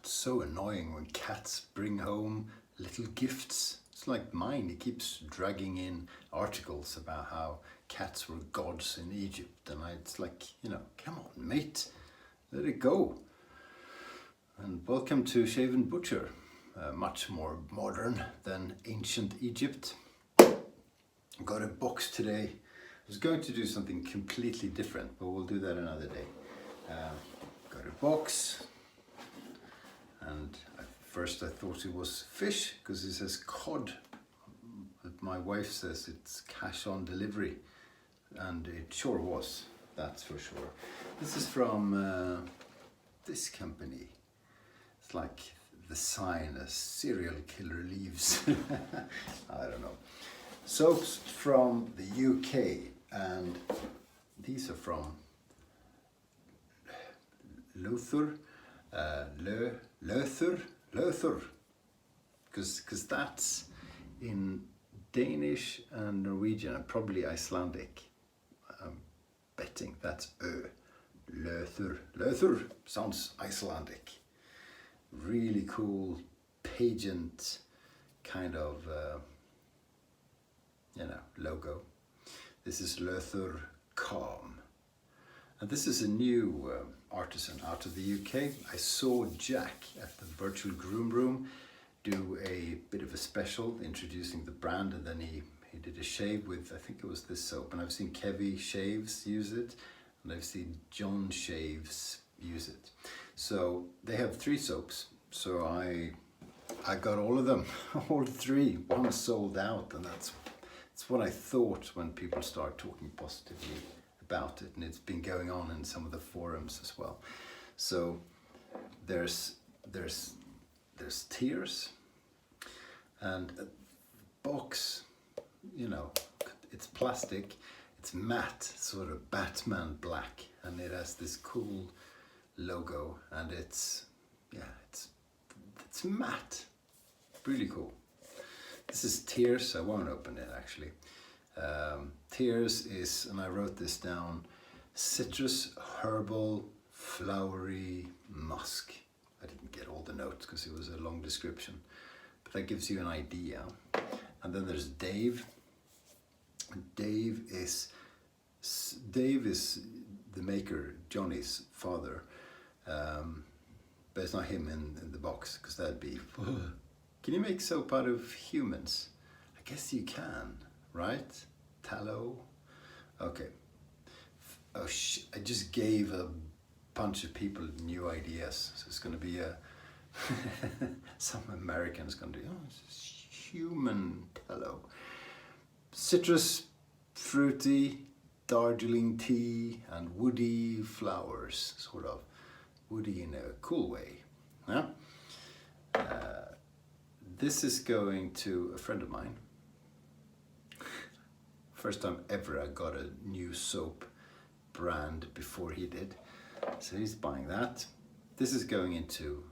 it's so annoying when cats bring home little gifts. It's like mine, he keeps dragging in articles about how cats were gods in Egypt, and it's like, come on mate, let it go. And welcome to Shave&Butcher, much more modern than ancient Egypt. Got a box today. I was going to do something completely different, but we'll do that another day. Got a box, and first I thought it was fish because it says cod, but my wife says it's cash on delivery, and it sure was, that's for sure. This is from this company. It's like the sign a serial killer leaves. I don't know. Soaps from the UK, and these are from Løthur, Løthur, because that's in Danish and Norwegian and probably Icelandic. I'm betting that's Løthur. Løthur sounds Icelandic. Really cool pageant kind of logo. This is Løthur Calm, and this is a new artisan out of the UK. I saw Jack at the Virtual Groomroom do a bit of a special introducing the brand, and then he did a shave with, I think it was this soap, and I've seen Kevy Shaves use it, and I've seen John Shaves use it. So they have 3 soaps, so I got all of them, all 3. One is sold out, and that's what I thought when people start talking positively about it, and it's been going on in some of the forums as well. So there's tears, and a box, it's plastic, it's matte, sort of Batman black, and it has this cool logo, and it's matte, really cool. This is Tears. I won't open it actually. Tears is, and I wrote this down, citrus, herbal, flowery musk. I didn't get all the notes because it was a long description, but that gives you an idea. And then there's Dave. Dave is the maker, Johnny's father, but it's not him in the box, because that'd be... Can you make soap out of humans? I guess you can, right? Tallow? Okay. Oh, I just gave a bunch of people new ideas. So it's going to be some Americans going to do, it's human tallow. Citrus, fruity, Darjeeling tea, and woody flowers, sort of. Woody in a cool way. Yeah? This is going to a friend of mine. First time ever I got a new soap brand before he did. So he's buying that. This is going into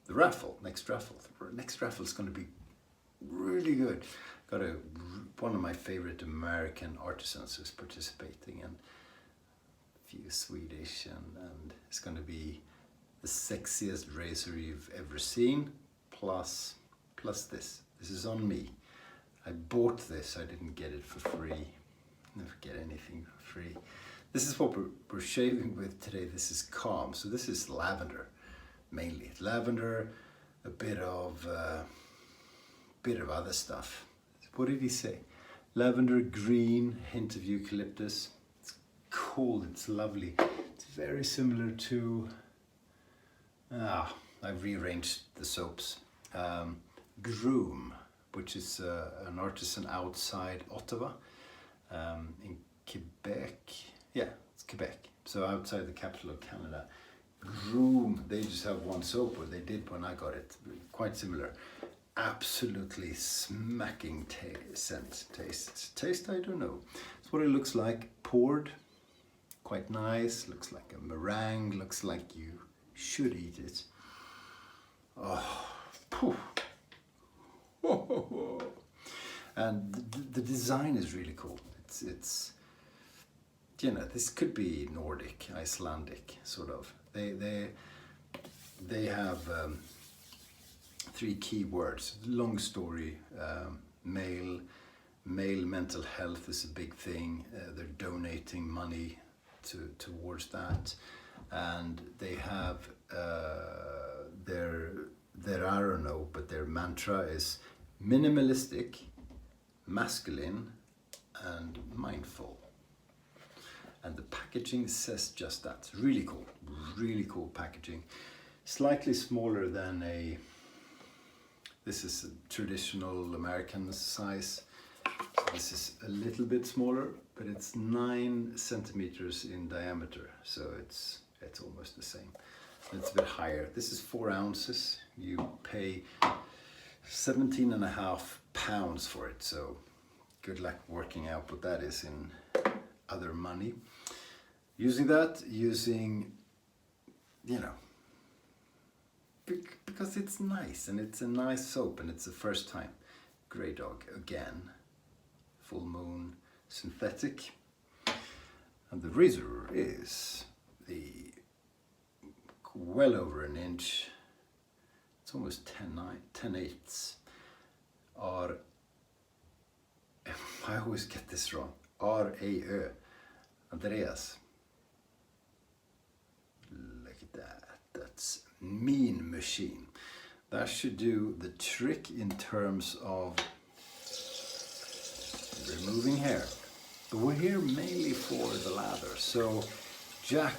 the raffle, next raffle. Next raffle is going to be really good. Got one of my favorite American artisans who's participating, and a few Swedish, and it's going to be the sexiest razor you've ever seen, plus this. This is on me. I bought this, I didn't get it for free. Never get anything for free. This is what we're shaving with today. This is Calm. So this is lavender, mainly. Lavender, a bit of other stuff. What did he say? Lavender, green, hint of eucalyptus. It's cool, it's lovely. It's very similar to, I've rearranged the soaps. Groom, which is an artisan outside Ottawa, in Quebec. Yeah, it's Quebec. So outside the capital of Canada. Groom, they just have one soap, or they did when I got it. Quite similar. Absolutely smacking taste, I don't know. It's what it looks like poured. Quite nice, looks like a meringue, looks like you should eat it. Oh, poof. And the design is really cool. It's this could be Nordic, Icelandic, sort of. they have 3 key words. Long story. Male mental health is a big thing. They're donating money towards that, and they have their I don't know, but their mantra is minimalistic, masculine, and mindful. And the packaging says just that. Really cool packaging. Slightly smaller than this is a traditional American size. This is a little bit smaller, but it's 9 centimeters in diameter, so it's almost the same. It's a bit higher. This is 4 ounces. You pay 17.5 pounds for it, so good luck working out what that is in other money. Using, you know, because it's nice, and it's a nice soap, and it's the first time. Grey Dog again, full moon, synthetic, and the razor is well over an inch. It's almost 10/8. I always get this wrong. R-A-Ö. Andreas. Look at that. That's mean machine. That should do the trick in terms of removing hair. But we're here mainly for the lather. So Jack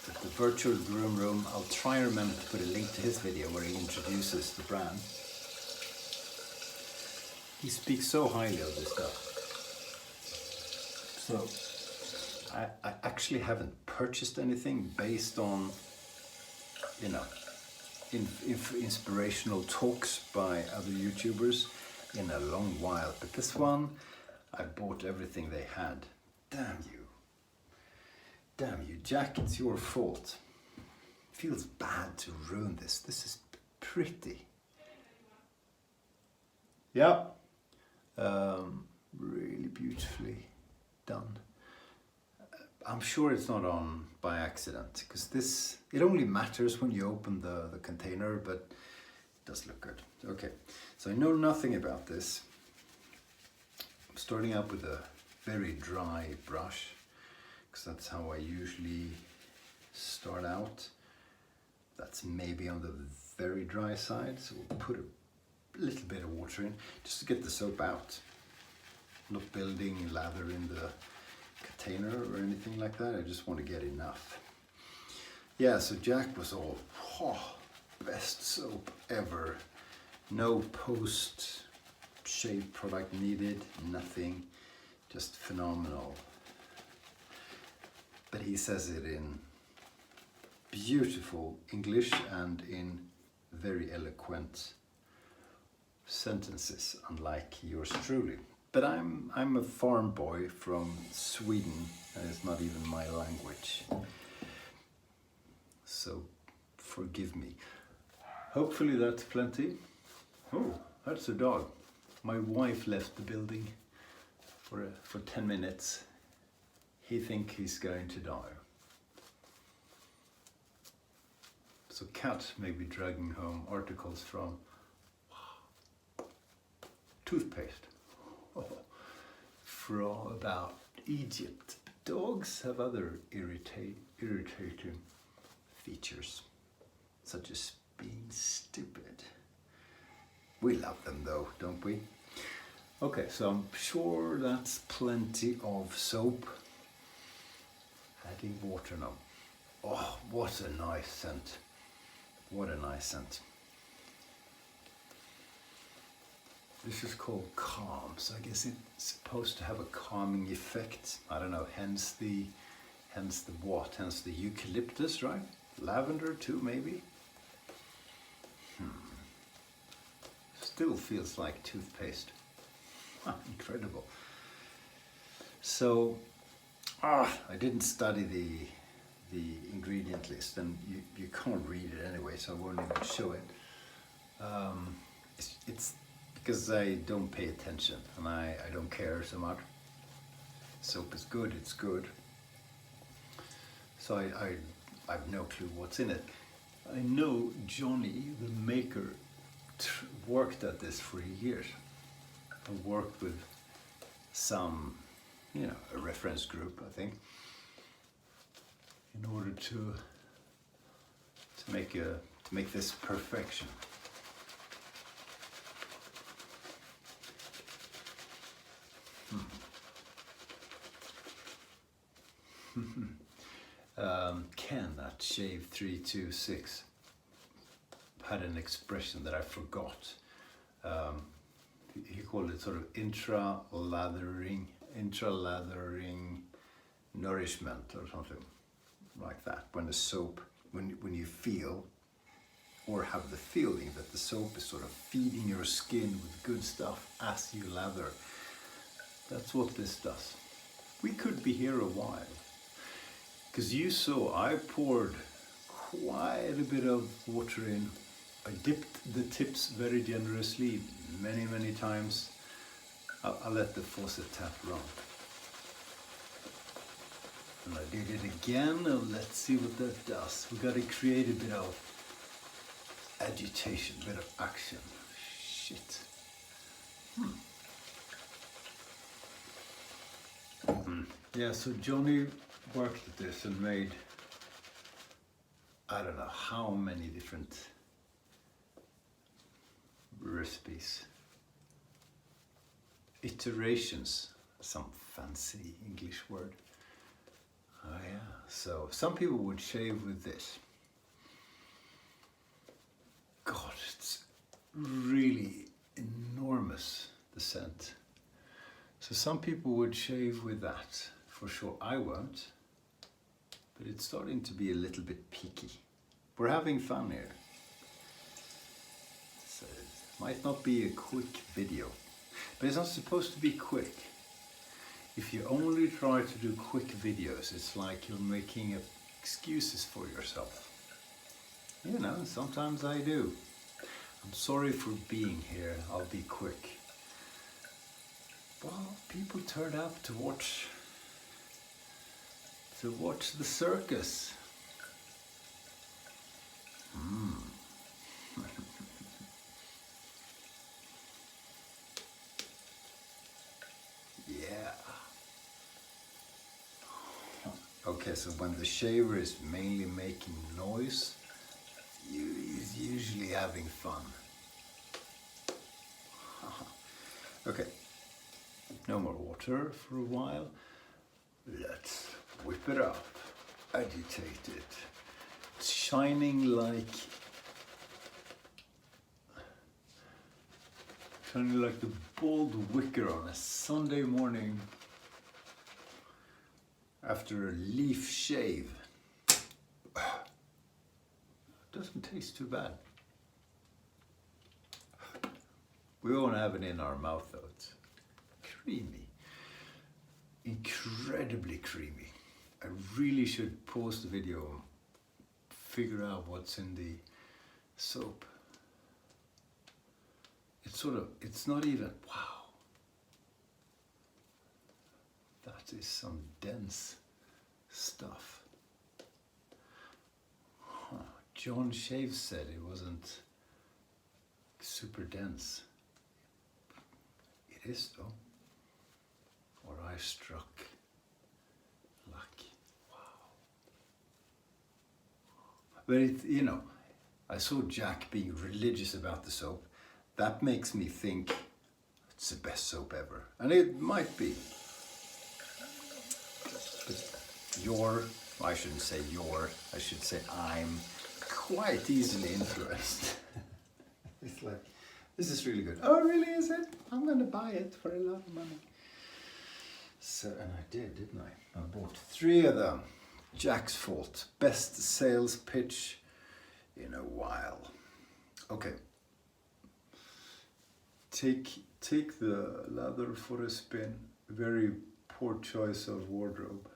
at the Virtual Groomroom, I'll try and remember to put a link to his video where he introduces the brand. He speaks so highly of this stuff. So I actually haven't purchased anything based on, you know, inspirational talks by other YouTubers in a long while. But this one, I bought everything they had. Damn you, Jack, it's your fault. Feels bad to ruin this. This is pretty. Yeah. Really beautifully done. I'm sure it's not on by accident, because it only matters when you open the container, but it does look good. Okay, so I know nothing about this. I'm starting out with a very dry brush, because that's how I usually start out. That's maybe on the very dry side, so we'll put a little bit of water in just to get the soap out. Not building lather in the container or anything like that. I just want to get enough. Yeah, so Jack was all, best soap ever. No post shave product needed, nothing, just phenomenal. But he says it in beautiful English and in very eloquent sentences, unlike yours truly. But I'm a farm boy from Sweden, and it's not even my language. So forgive me. Hopefully that's plenty. Oh, that's a dog. My wife left the building for 10 minutes. He thinks he's going to die. So cat may be dragging home articles from toothpaste. From about Egypt. Dogs have other irritating features, such as being stupid. We love them though, don't we? Okay, so I'm sure that's plenty of soap. Adding water now. Oh, what a nice scent. What a nice scent. This is called calm, so I guess it's supposed to have a calming effect. I don't know, hence the what? Hence the eucalyptus, right? Lavender too, maybe? Still feels like toothpaste. Incredible. So, I didn't study the ingredient list, and you can't read it anyway, so I won't even show it. It's because I don't pay attention, and I don't care so much. Soap is good, it's good. So I have no clue what's in it. I know Johnny, the maker, worked at this for years. I worked with some, a reference group, I think, in order to make this perfection. Ken at Shave326 had an expression that I forgot. He called it sort of intra-lathering nourishment or something like that. When the soap, when you feel or have the feeling that the soap is sort of feeding your skin with good stuff as you lather. That's what this does. We could be here a while. Because you saw, I poured quite a bit of water in. I dipped the tips very generously, many times. I'll let the faucet tap run. And I did it again, and let's see what that does. We got to create a bit of agitation, a bit of action. Shit. Yeah, so Johnny worked at this and made, I don't know how many different recipes, iterations, some fancy English word. Oh yeah, so some people would shave with this. God, it's really enormous, the scent. So some people would shave with that, for sure. I won't, but it's starting to be a little bit peaky. We're having fun here. So it might not be a quick video, but it's not supposed to be quick. If you only try to do quick videos, it's like you're making excuses for yourself. Sometimes I do. I'm sorry for being here, I'll be quick. Well, people turn up to watch the circus. Yeah. Okay, so when the shaver is mainly making noise, he's usually having fun. Okay, no more water for a while. Let's whip it up, agitate it. It's shining like the bald wicker on a Sunday morning after a leaf shave. Doesn't taste too bad. We won't have it in our mouth though. It's creamy, incredibly creamy. I really should pause the video and figure out what's in the soap. It's not even, wow. That is some dense stuff. John Shave said it wasn't super dense. It is though. Or I struck luck. Wow. But I saw Jack being religious about the soap. That makes me think it's the best soap ever. And it might be. But I shouldn't say I should say I'm quite easily influenced. It's like, this is really good. Oh, really, is it? I'm going to buy it for a lot of money. So, and I did, didn't I? I bought 3 of them. Jack's fault. Best sales pitch in a while. Okay. Take the leather for a spin. Very poor choice of wardrobe.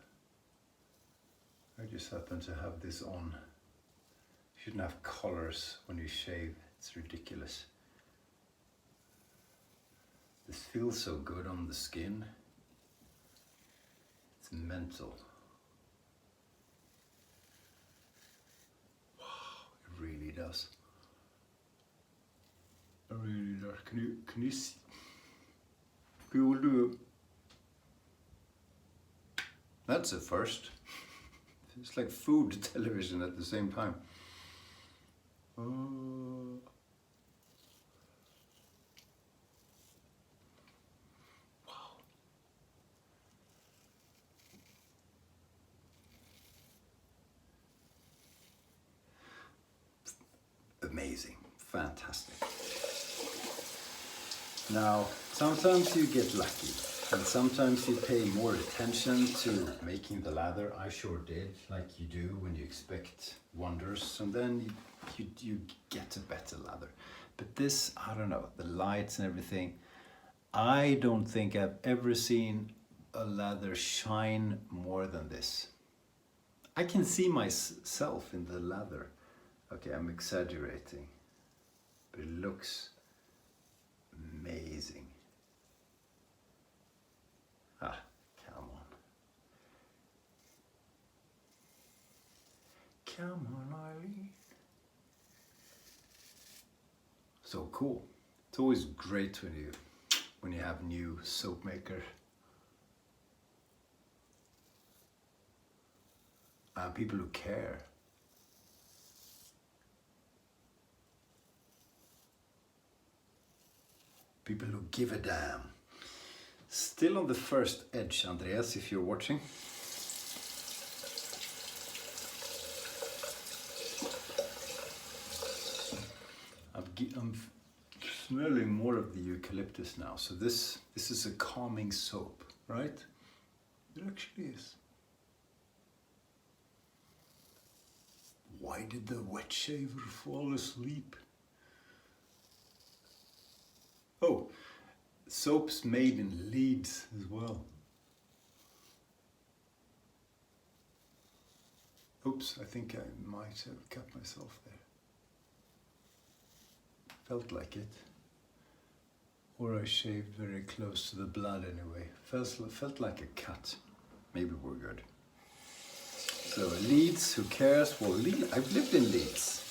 I just happen to have this on. You shouldn't have collars when you shave. It's ridiculous. This feels so good on the skin. It's mental. Wow, it does. I really does. Can you see? We will do. That's a first. It's like food television at the same time. Amazing, fantastic. Now, sometimes you get lucky and sometimes you pay more attention to making the lather. I sure did, like you do when you expect wonders, and then you get a better lather. But this, I don't know, the lights and everything, I don't think I've ever seen a lather shine more than this. I can see myself in the lather. Okay, I'm exaggerating, but it looks amazing. Ah, come on. Come on, Eileen. So cool. It's always great when you have new soap maker. And people who care. People who give a damn. Still on the first edge, Andreas, if you're watching. I'm smelling more of the eucalyptus now. So this is a calming soap, right? It actually is. Why did the wet shaver fall asleep? Oh, soaps made in Leeds as well. Oops, I think I might have cut myself there. Felt like it. Or I shaved very close to the blood anyway. Felt like a cut. Maybe we're good. So Leeds, who cares? Well, I've lived in Leeds,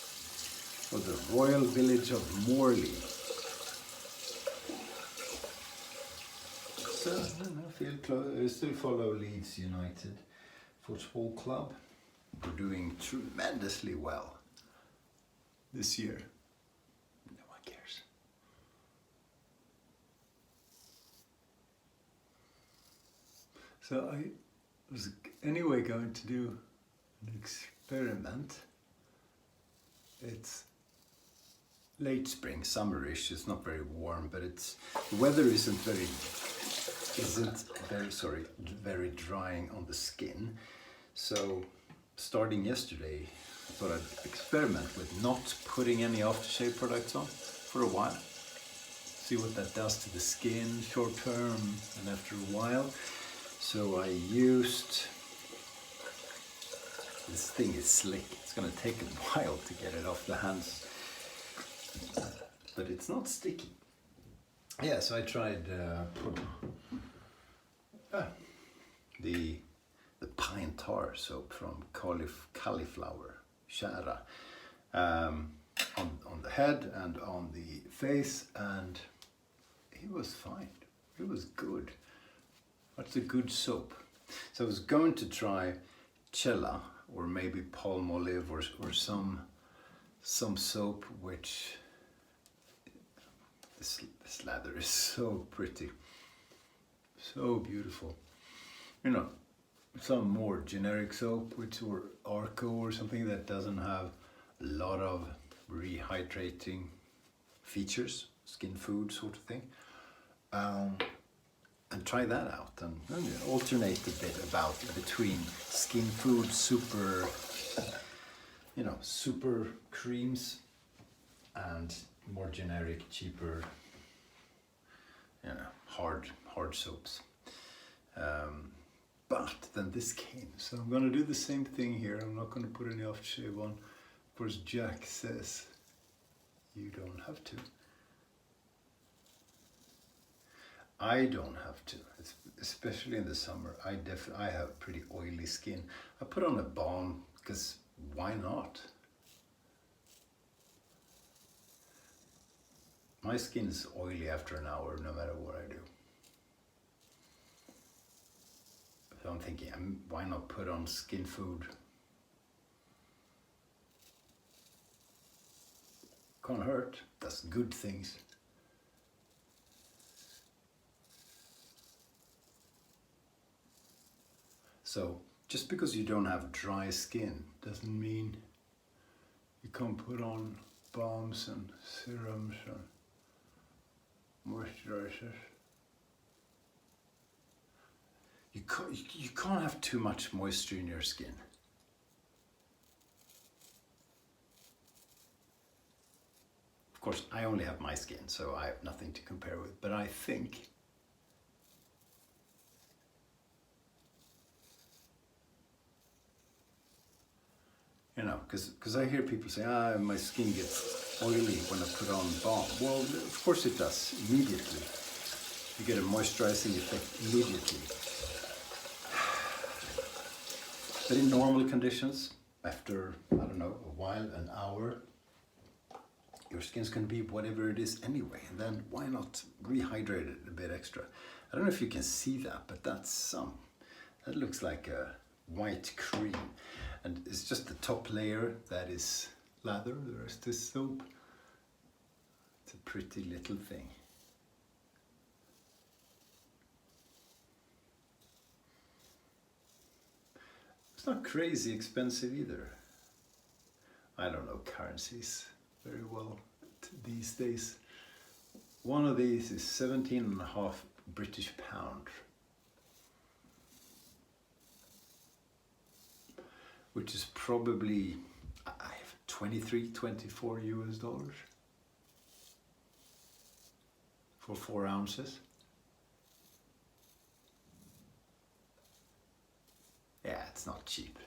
or the royal village of Morley. So I still follow Leeds United Football Club. We're doing tremendously well this year. No one cares. So I was anyway going to do an experiment. It's late spring, summerish. It's not very warm, but the weather isn't very very drying on the skin. So starting yesterday, I thought I'd experiment with not putting any aftershave products on for a while. See what that does to the skin short term and after a while. So I used, this thing is slick. It's gonna take a while to get it off the hands, but it's not sticky. Yeah, so I tried the pine tar soap from cauliflower, Shara, on the head and on the face, and it was fine. It was good. That's a good soap. So I was going to try Cella or maybe Palmolive or some soap which this lather is so pretty, so beautiful. You know, some more generic soap, or Arco or something that doesn't have a lot of rehydrating features, skin food sort of thing. And try that out and alternate a bit between skin food, super creams and more generic, cheaper, hard soaps. But then this came, so I'm going to do the same thing here. I'm not going to put any aftershave on. Of course, Jack says you don't have to. I don't have to, especially in the summer. I have pretty oily skin. I put on a balm because why not? My skin is oily after an hour, no matter what I do. So I'm thinking, why not put on skin food? Can't hurt, does good things. So just because you don't have dry skin doesn't mean you can't put on balms and serums and moisturizers. You can't have too much moisture in your skin. Of course, I only have my skin, so I have nothing to compare with, but I think you know, because I hear people say, my skin gets oily when I put on balm. Well, of course it does, immediately. You get a moisturizing effect immediately. But in normal conditions, after, I don't know, a while, an hour, your skin's going to be whatever it is anyway. And then why not rehydrate it a bit extra? I don't know if you can see that, but that looks like a white cream. And it's just the top layer that is lather, the rest is soap. It's a pretty little thing. It's not crazy expensive either. I don't know currencies very well these days. One of these is 17.5 British pound. Which is probably, I have 23, 24 US dollars for 4 ounces. Yeah, it's not cheap.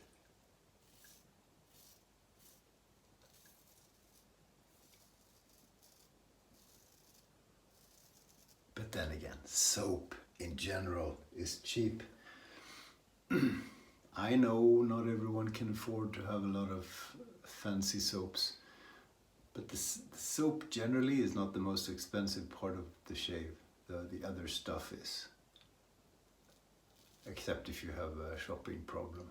But then again, soap in general is cheap. I know not everyone can afford to have a lot of fancy soaps, but the soap generally is not the most expensive part of the shave. The other stuff is. Except if you have a shopping problem.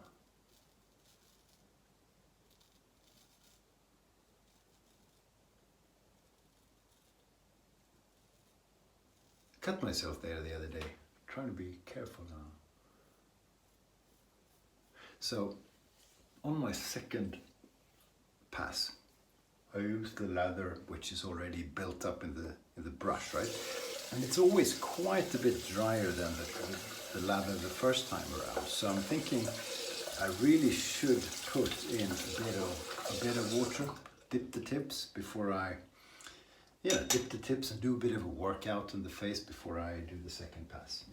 Cut myself there the other day. Trying to be careful now. So, on my second pass, I use the lather which is already built up in the brush, right? And it's always quite a bit drier than the lather the first time around. So I'm thinking I really should put in a bit of water, dip the tips before I, dip the tips and do a bit of a workout in the face before I do the second pass.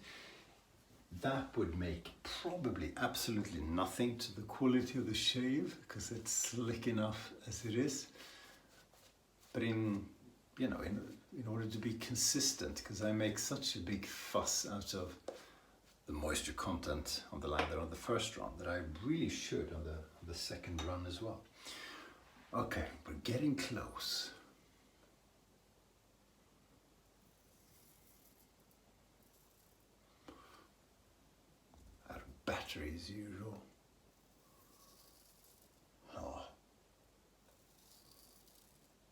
That would make probably absolutely nothing to the quality of the shave because it's slick enough as it is. But in order to be consistent, because I make such a big fuss out of the moisture content on the lather on the first run that I really should on the second run as well. Okay, we're getting close. Battery as usual. Oh.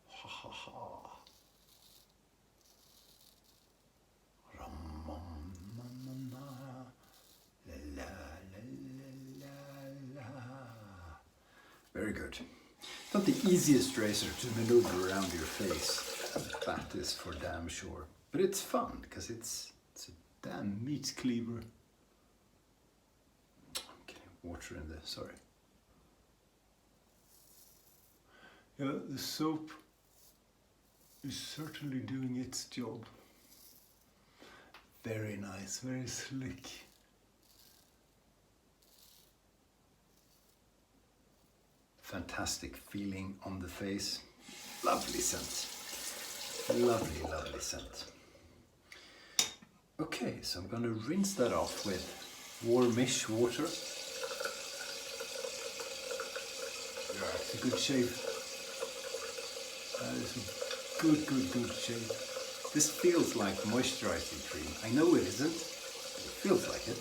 Ha ha ha. Very good. Not the easiest razor to maneuver around your face. That is for damn sure. But it's fun because it's a damn meat cleaver. Water in there, sorry. Yeah, the soap is certainly doing its job. Very nice, very slick. Fantastic feeling on the face. Lovely scent. Lovely, lovely scent. Okay, so I'm going to rinse that off with warmish water. It's a good shave. That is a good shave. This feels like moisturizing cream. I know it isn't, but it feels like it.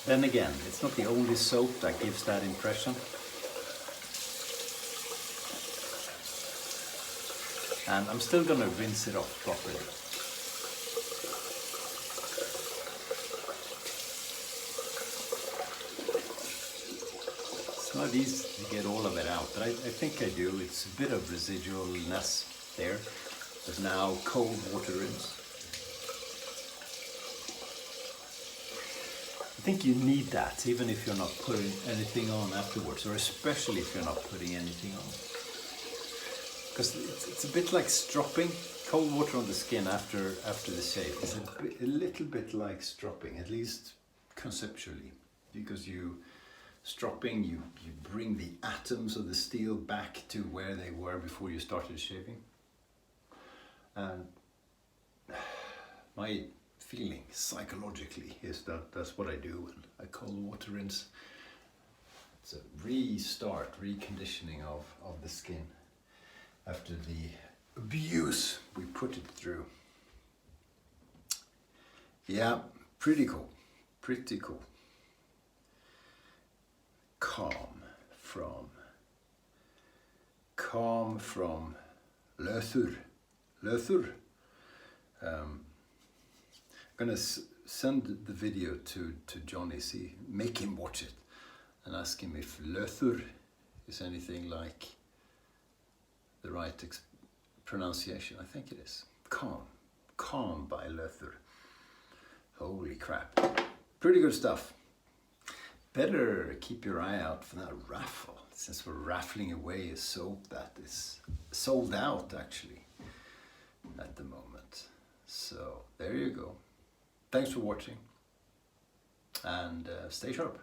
Then again, it's not the only soap that gives that impression. And I'm still gonna rinse it off properly. It's not easy to get all of it out, but I think I do. It's a bit of residualness there. But now cold water rinse. I think you need that, even if you're not putting anything on afterwards, or especially if you're not putting anything on. Because it's a bit like stropping. Cold water on the skin after the shave is a little bit like stropping, at least conceptually. Because stropping, you bring the atoms of the steel back to where they were before you started shaving. And my feeling psychologically is that that's what I do in a cold water rinse. It's a restart, reconditioning of the skin after the abuse we put it through. Yeah, pretty cool, pretty cool. Calm from Løthur. Løthur. I'm gonna send the video to Johnny, make him watch it and ask him if Løthur is anything like the right pronunciation. I think it is. Calm by Løthur. Holy crap. Pretty good stuff. Better keep your eye out for that raffle, since we're raffling away a soap that is sold out actually at the moment. So there you go. Thanks for watching, and stay sharp.